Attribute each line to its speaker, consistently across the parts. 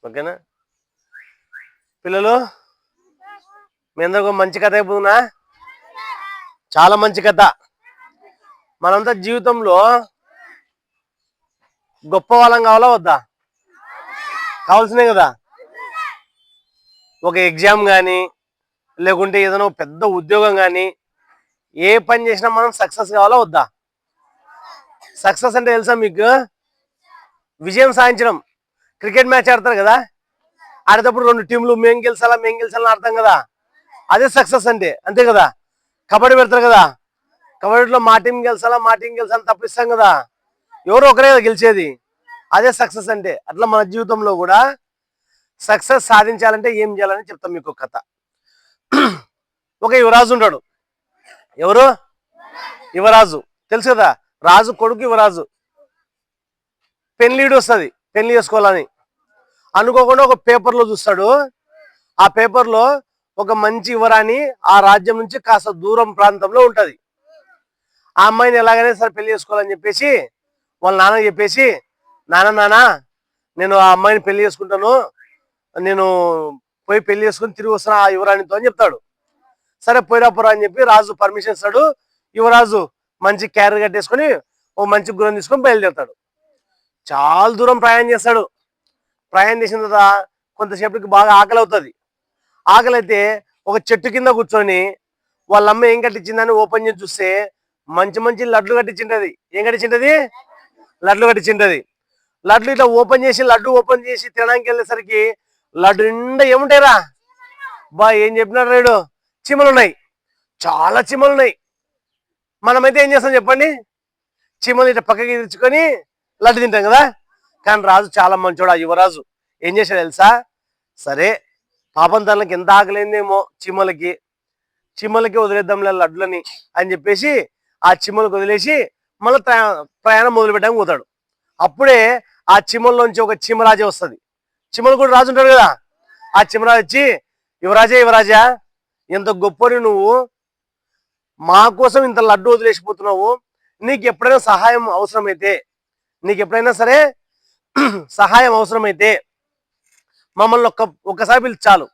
Speaker 1: ఓకేనా పిల్లలు? మీ అందరికీ మంచి కథ అయిపోతున్నా, చాలా మంచి కథ. మనంతా జీవితంలో గొప్ప వాళ్ళం కావాలా వద్దా? కావాల్సినే కదా. ఒక ఎగ్జామ్ కానీ లేకుంటే ఏదైనా పెద్ద ఉద్యోగం కానీ ఏ పని చేసినా మనం సక్సెస్ కావాలా వద్దా? సక్సెస్ అంటే తెలుసా మీకు? విజయం సాధించడం. క్రికెట్ మ్యాచ్ ఆడతారు కదా, ఆడేటప్పుడు 2 టీంలు మేము గెలిచాలని అర్థం కదా, అదే సక్సెస్ అంటే, అంతే కదా. కబడ్డీ పెడతారు కదా, కబడ్డీలో మా టీం గెలిచాలని తప్పిస్తాం కదా, ఎవరో ఒకరే కదా గెలిచేది, అదే సక్సెస్ అంటే. అట్లా మన జీవితంలో కూడా సక్సెస్ సాధించాలంటే ఏం చేయాలని చెప్తాం మీకు కథ. ఒక యువరాజు ఉంటాడు. ఎవరు? యువరాజు. తెలుసు కదా, రాజు కొడుకు యువరాజు. పెళ్లిడు వస్తుంది, పెళ్లి చేసుకోవాలని అనుకోకుండా ఒక పేపర్లో చూస్తాడు. ఆ పేపర్లో ఒక మంచి యువరాణి ఆ రాజ్యం నుంచి కాస్త దూరం ప్రాంతంలో ఉంటుంది. ఆ అమ్మాయిని ఎలాగైనా సరే పెళ్లి చేసుకోవాలని చెప్పేసి వాళ్ళ నాన్నకి చెప్పేసి, నాన్న నేను ఆ అమ్మాయిని పెళ్లి చేసుకుంటాను, నేను పోయి పెళ్లి చేసుకుని తిరిగి వస్తాను ఆ యువరాణితో అని చెప్తాడు. సరే పోయిరా అని చెప్పి రాజు పర్మిషన్ ఇస్తాడు. యువరాజు మంచి క్యారియర్ కట్టేసుకొని ఓ మంచి గుర్రం తీసుకొని బయలుదేరుతాడు. చాలా దూరం ప్రయాణం చేస్తాడు. ప్రయాణం చేసిన తర్వాత కొంతసేపటికి బాగా ఆకలి అవుతుంది. ఆకలి అయితే ఒక చెట్టు కింద కూర్చొని వాళ్ళ అమ్మ ఏం కట్టించిందని ఓపెన్ చేసి చూస్తే మంచి మంచి లడ్లు కట్టించింటది. ఏం కట్టించింటది? లడ్లు కట్టించింటది. లడ్లు ఇట్లా లడ్డు ఓపెన్ చేసి తినడానికి వెళ్ళేసరికి లడ్డు నిండా ఏముంటాయిరా బా, ఏం చెప్పినాడు రేడు? చీమలు ఉన్నాయి, చాలా చీమలు ఉన్నాయి. మనమైతే ఏం చేస్తాం చెప్పండి? చీమలు ఇట్లా పక్కకి తెచ్చుకొని లడ్డు తింటాం కదా. కానీ రాజు చాలా మంచోడు. ఆ యువరాజు ఏం చేశాడు తెలుసా? సరే పాపం తనకి ఎంత ఆకలేందేమో చీమలకి వదిలేద్దాంలే లడ్లని అని చెప్పేసి ఆ చీమలకు వదిలేసి మళ్ళీ ప్రయాణం మొదలు పెట్టడానికి పోతాడు. అప్పుడే ఆ చీమల్లోంచి ఒక చీమరాజే వస్తుంది. చీమలు కూడా రాజు ఉంటాడు కదా. ఆ చీమరాజు వచ్చి, యువరాజా ఎంత గొప్పని నువ్వు, మా కోసం ఇంత లడ్డు వదిలేసిపోతున్నావు, నీకు ఎప్పుడైనా సరే సహాయం అవసరమైతే మమ్మల్ని ఒక్కసారి పిలిచి చాలు,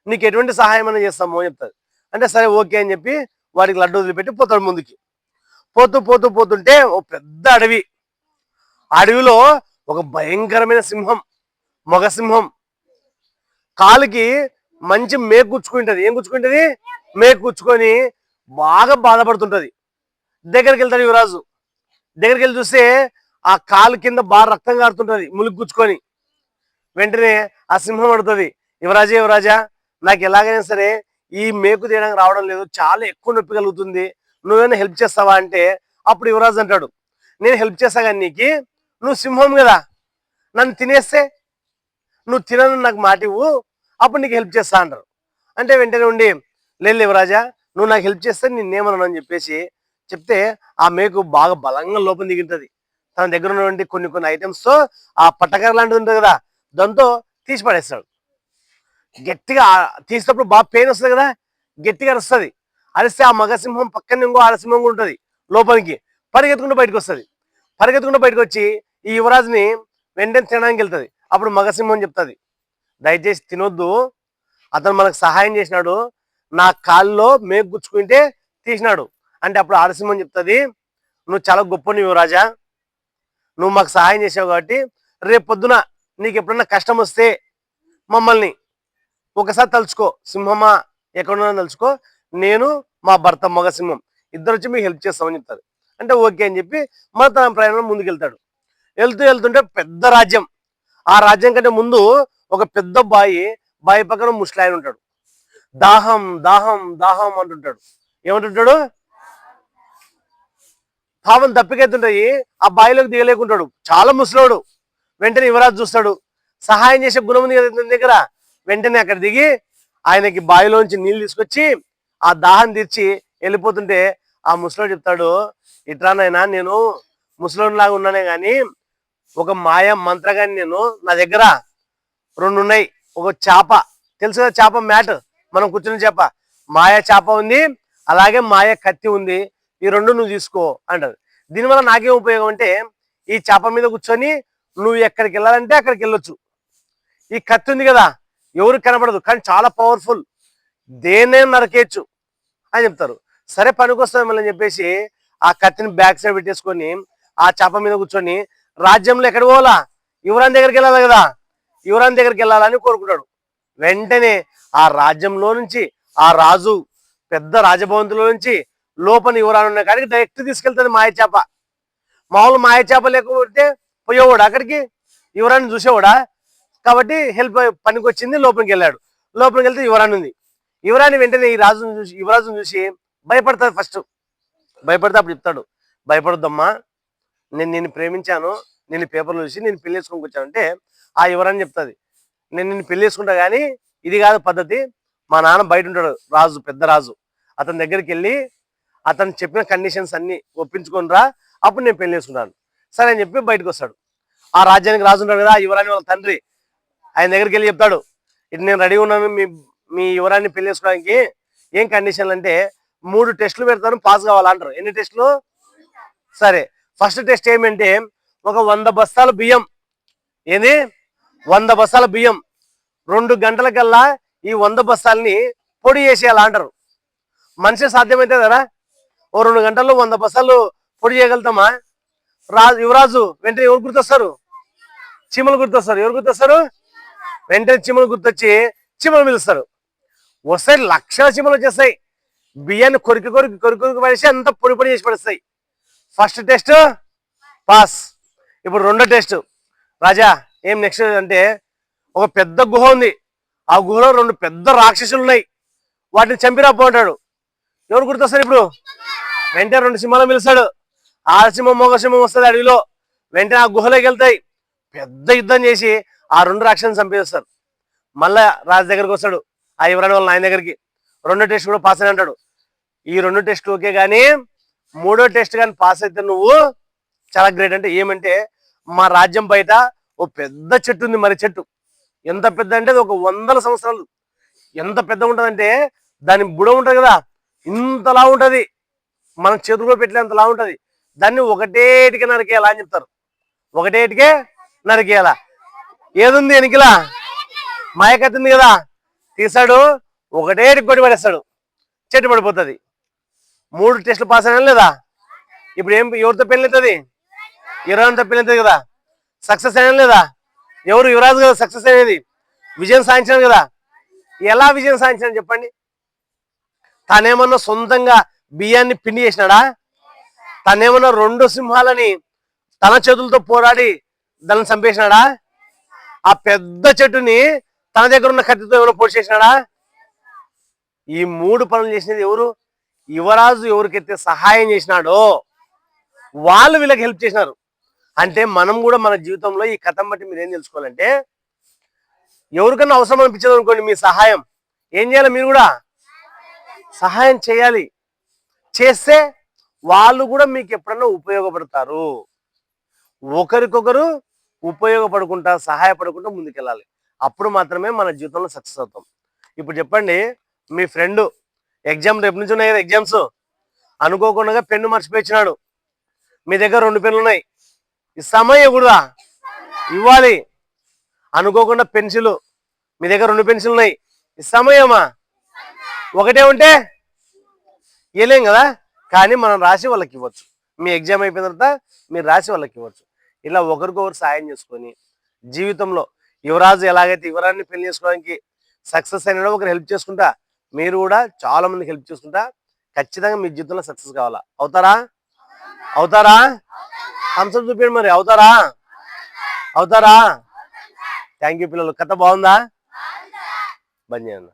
Speaker 1: నీకు ఎటువంటి సహాయం అయినా చేస్తాము అని చెప్తాడు. అంటే సరే ఓకే అని చెప్పి వాడికి లడ్డు వదిలిపెట్టి పోతాడు. ముందుకి పోతుంటే ఓ పెద్ద అడవిలో ఒక భయంకరమైన సింహం, మగ సింహం, కాలుకి మంచి మేకు గుచ్చుకుంటుంది. ఏం గుచ్చుకుంటుంది? మేకు గుచ్చుకొని బాగా బాధపడుతుంటది. దగ్గరికి వెళ్తాడు యువరాజు. దగ్గరికి వెళ్ళి చూస్తే ఆ కాలు కింద బాగా రక్తం కారుతుంటది ములుగు గుచ్చుకొని. వెంటనే ఆ సింహం అడుగుతుంది, యువరాజా నాకు ఎలాగైనా సరే ఈ మేకు తీయడానికి రావడం లేదు, చాలా ఎక్కువ నొప్పి కలుగుతుంది, నువ్వేమైనా హెల్ప్ చేస్తావా అంటే అప్పుడు యువరాజు అంటాడు, నేను హెల్ప్ చేస్తా కానీ నీకు, నువ్వు సింహం కదా, నన్ను తినేస్తే నువ్వు తినను నాకు మాట ఇవ్వు, అప్పుడు నీకు హెల్ప్ చేస్తా అంటారు. అంటే వెంటనే ఉండి, లేదు యువరాజా నువ్వు నాకు హెల్ప్ చేస్తే నేనేమన్నాను అని చెప్పేసి చెప్తే ఆ మేకు బాగా బలంగా లోపం దిగుతుంది. తన దగ్గర ఉన్నటువంటి కొన్ని ఐటమ్స్తో ఆ పట్టకర లాంటిది ఉంటుంది కదా, దాంతో తీసి పడేస్తాడు. గట్టిగా తీసినప్పుడు బాగా పెయిన్ వస్తుంది కదా, గట్టిగా అరుస్తుంది. అరిస్తే ఆ మగసింహం పక్కన ఇంకో ఆడసింహం కూడా ఉంటుంది, లోపలికి పరిగెత్తుకుంటూ బయటకు వచ్చి ఈ యువరాజుని వెంటనే తినడానికి వెళ్తుంది. అప్పుడు మగసింహం చెప్తుంది, దయచేసి తినొద్దు, అతను మనకు సహాయం చేసినాడు, నా కాల్లో మేకు గుచ్చుకుంటే తీసినాడు అంటే. అప్పుడు ఆడసింహం చెప్తుంది, నువ్వు చాలా గొప్ప యువరాజా, నువ్వు మాకు సహాయం చేసావు కాబట్టి రేపు పొద్దున నీకు ఎప్పుడన్నా కష్టం వస్తే మమ్మల్ని ఒకసారి తలుచుకో, సింహమా ఎక్కడున్నా తలుచుకో, నేను మా భర్త మగసింహం ఇద్దరు వచ్చి మీకు హెల్ప్ చేస్తామని చెప్తారు. అంటే ఓకే అని చెప్పి మన తన ప్రయాణం ముందుకెళ్తాడు. వెళ్తుంటే పెద్ద రాజ్యం. ఆ రాజ్యం కంటే ముందు ఒక పెద్ద బావి పక్కన ముసలాయన ఉంటాడు. దాహం దాహం దాహం అంటుంటాడు. ఏమంటుంటాడు? పాపం దప్పికెత్తుంటాయి, ఆ బావిలోకి దిగలేకుంటాడు, చాలా ముసలోడు. వెంటనే యువరాజు చూస్తాడు, సహాయం చేసే గుణం ఉంది కదా దగ్గర. వెంటనే అక్కడ దిగి ఆయనకి బావిలోంచి నీళ్ళు తీసుకొచ్చి ఆ దాహం తీర్చి వెళ్ళిపోతుంటే ఆ ముసలోడు చెప్తాడు, ఇట్రానైనా నేను ముసలోడిలాగా ఉన్నానే కానీ ఒక మాయ మంత్రగాని నేను, నా దగ్గర 2 ఉన్నాయి. ఒక చేప తెలుసు కదా, చేప మ్యాట్ మనం కూర్చున్న చేప, మాయ చేప ఉంది, అలాగే మాయ కత్తి ఉంది, ఈ 2 నువ్వు తీసుకో అంటారు. దీనివల్ల నాకేం ఉపయోగం అంటే, ఈ చేప మీద కూర్చొని నువ్వు ఎక్కడికి వెళ్ళాలంటే అక్కడికి వెళ్ళొచ్చు, ఈ కత్తి ఉంది కదా, ఎవరికి కనపడదు కానీ చాలా పవర్ఫుల్, దేన్నైనా నరకేయచ్చు అని చెప్తారు. సరే పనికొస్తాం మిమ్మల్ని చెప్పేసి ఆ కత్తిని బ్యాక్ సైడ్ పెట్టేసుకొని ఆ చేప మీద కూర్చొని రాజ్యంలో ఎక్కడ పోవాలా, యువరాణి దగ్గరికి వెళ్ళాలి కదా, యువరాణి దగ్గరికి వెళ్ళాలని కోరుకుంటాడు. వెంటనే ఆ రాజ్యంలో నుంచి ఆ రాజు పెద్ద రాజభవంతిలో నుంచి లోపల యువరాణి ఉన్న కాడికి డైరెక్ట్ తీసుకెళ్తుంది మాయ చేప. మామూలు మాయ చేప లేకపోతే పోయేవాడు అక్కడికి, యువరాణి చూసేవాడా, కాబట్టి హెల్ప్ పనికి వచ్చింది. లోపలికి వెళ్ళాడు. లోపలికి వెళ్తే యువరాణి ఉంది. యువరాణి వెంటనే ఈ రాజును చూసి యువరాజును చూసి భయపడతాడు. ఫస్ట్ భయపడితే అప్పుడు చెప్తాడు, భయపడొద్దమ్మా, నేను నిన్ను ప్రేమించాను, నేను పేపర్లు చూసి నేను పెళ్లి చేసుకొని వచ్చానంటే ఆ యువరాణి చెప్తుంది, నేను నిన్ను పెళ్లి చేసుకుంటా కానీ ఇది కాదు పద్ధతి, మా నాన్న బయట ఉంటాడు రాజు, పెద్ద రాజు, అతని దగ్గరికి వెళ్ళి అతను చెప్పిన కండిషన్స్ అన్ని ఒప్పించుకొని రా, అప్పుడు నేను పెళ్లి చేసుకుంటాను. సరే అని చెప్పి బయటకు వస్తాడు. ఆ రాజ్యానికి రాజు ఉంటాడు కదా, యువరాణి వాళ్ళ తండ్రి, ఆయన దగ్గరికి వెళ్ళి చెప్తాడు, ఇటు నేను రెడీ ఉన్నాను మీ యువరాన్ని పెళ్లి చేసుకోవడానికి, ఏం కండిషన్లు అంటే 3 టెస్టులు పెడతాను, పాస్ కావాలంటారు. ఎన్ని టెస్టులు? సరే, ఫస్ట్ టెస్ట్ ఏమంటే ఒక 100 బస్తాల బియ్యం, ఏంది 100 బస్తాల బియ్యం 2 గంటలకల్లా ఈ 100 బస్తాలని పొడి చేసేయాలా అంటారు. మనిషి సాధ్యమైతే కదా, ఓ 2 గంటల్లో 100 బస్తాలు పొడి చేయగలుగుతామా? యువరాజు వెంటనే ఎవరు గుర్తొస్తారు? చీమలు గుర్తొస్తారు. ఎవరు గుర్తొస్తారు? వెంటనే చీమలు గుర్తొచ్చి చీమలు పిలుస్తారు. వస్తే లక్షల చీమలు వచ్చేస్తాయి, బియ్యాన్ని కొరికి కొరికి కొరికి కొరికి పడేసి అంత పొడి పొడి చేసి పడేస్తాయి. First test pass. ఇప్పుడు రెండో టెస్ట్, రాజా ఏం నెక్స్ట్ అంటే ఒక పెద్ద గుహ ఉంది, ఆ గుహలో 2 పెద్ద రాక్షసులు ఉన్నాయి, వాటిని చంపిరాపో అంటాడు. ఎవరు గుర్తొస్తారు ఇప్పుడు? వెంటనే 2 సింహాలను పిలుస్తాడు. ఆడసింహం మగసింహం వస్తుంది అడవిలో, వెంటనే ఆ గుహలోకి వెళ్తాయి, పెద్ద యుద్ధం చేసి ఆ 2 రాక్షసులను చంపేస్తారు. మళ్ళా రాజు దగ్గరికి వస్తాడు, ఆ యువరాణి వాళ్ళ ఆయన దగ్గరికి. రెండో టెస్ట్ కూడా పాస్ అని అంటాడు. ఈ 2 టెస్టులు ఓకే కానీ 3వ టెస్ట్ కానీ పాస్ అయితే నువ్వు చాలా గ్రేట్. అంటే ఏమంటే మా రాజ్యం బయట ఓ పెద్ద చెట్టు ఉంది, మరి చెట్టు ఎంత పెద్ద అంటే ఒక 100 సంవత్సరాలు, ఎంత పెద్ద ఉంటదంటే దాని బుడ ఉంటది కదా, ఇంతలా ఉంటది, మనం చేతుల్లో పెట్టలేంతలా ఉంటది. దాన్ని ఒకటేటికే నరికేయాలా అని చెప్తారు. ఒకటేటికే నరికేయాలా. ఏదుంది వెనికిలా? మాయకత్తుంది కదా, తీసాడు, ఒకటేటికి కొట్టి పడేస్తాడు, చెట్టు పడిపోతుంది. 3 టెస్టులు పాస్ అయినా లేదా? ఇప్పుడు ఎవరితో పెళ్లి అవుతుంది? యువరాజుతో పెళ్లి అవుతుంది కదా, సక్సెస్ అయినా లేదా? ఎవరు? యువరాజు కదా సక్సెస్ అనేది, విజయం సాధించాడు కదా. ఎలా విజయం సాధించాడు చెప్పండి? తనేమన్నా సొంతంగా బియ్యాన్ని పిండి చేసినాడా? తనేమన్నా 2 సింహాలని తన చేతులతో పోరాడి దాన్ని చంపేసినాడా? ఆ పెద్ద చెట్టుని తన దగ్గర ఉన్న కత్తితో ఎవరో పొడి చేసినాడా? ఈ 3 పనులు చేసినది ఎవరు? యువరాజు ఎవరికైతే సహాయం చేసినాడో వాళ్ళు వీళ్ళకి హెల్ప్ చేసినారు. అంటే మనం కూడా మన జీవితంలో ఈ కథం బట్టి మీరు ఏం తెలుసుకోవాలంటే, ఎవరికన్నా అవసరం అనిపించదు అనుకోండి మీ సహాయం, ఏం చేయాలి? మీరు కూడా సహాయం చేయాలి. చేస్తే వాళ్ళు కూడా మీకు ఎప్పుడన్నా ఉపయోగపడతారు. ఒకరికొకరు ఉపయోగపడుకుంటా సహాయపడుకుంటూ ముందుకెళ్ళాలి. అప్పుడు మాత్రమే మన జీవితంలో సక్సెస్ అవుతాం. ఇప్పుడు చెప్పండి, మీ ఫ్రెండ్ ఎగ్జామ్ రేపు నుంచి ఉన్నాయి కదా ఎగ్జామ్స్, అనుకోకుండా పెన్ను మర్చిపోయినాడు, మీ దగ్గర 2 పెన్నులు ఉన్నాయి, ఇస్తామా ఇవ్వకూడదా? ఇవ్వాలి. అనుకోకుండా పెన్సిల్, మీ దగ్గర 2 పెన్సిల్ ఉన్నాయి, ఇస్తామా ఏమా? ఒకటే ఉంటే ఇవ్వలేం కదా, కానీ మనం రాసి వాళ్ళకి ఇవ్వచ్చు. మీ ఎగ్జామ్ అయిపోయిన తర్వాత మీరు రాసి వాళ్ళకి ఇవ్వచ్చు. ఇలా ఒకరికొకరు సాయం చేసుకొని జీవితంలో యువరాజు ఎలాగైతే యువరాన్ని పెళ్లి చేసుకోవడానికి సక్సెస్ అయినా ఒకరు హెల్ప్ చేసుకుంటా, మీరు కూడా చాలా మందికి హెల్ప్ చేసుకుంటా ఖచ్చితంగా మీ జీవితంలో సక్సెస్ కావాలా. అవుతారా? అవుతారా? హంసం చూపించండి మరి. అవుతారా? అవుతారా? థ్యాంక్ యూ పిల్లలు. కథ బాగుందా? బంద్ చేయండి.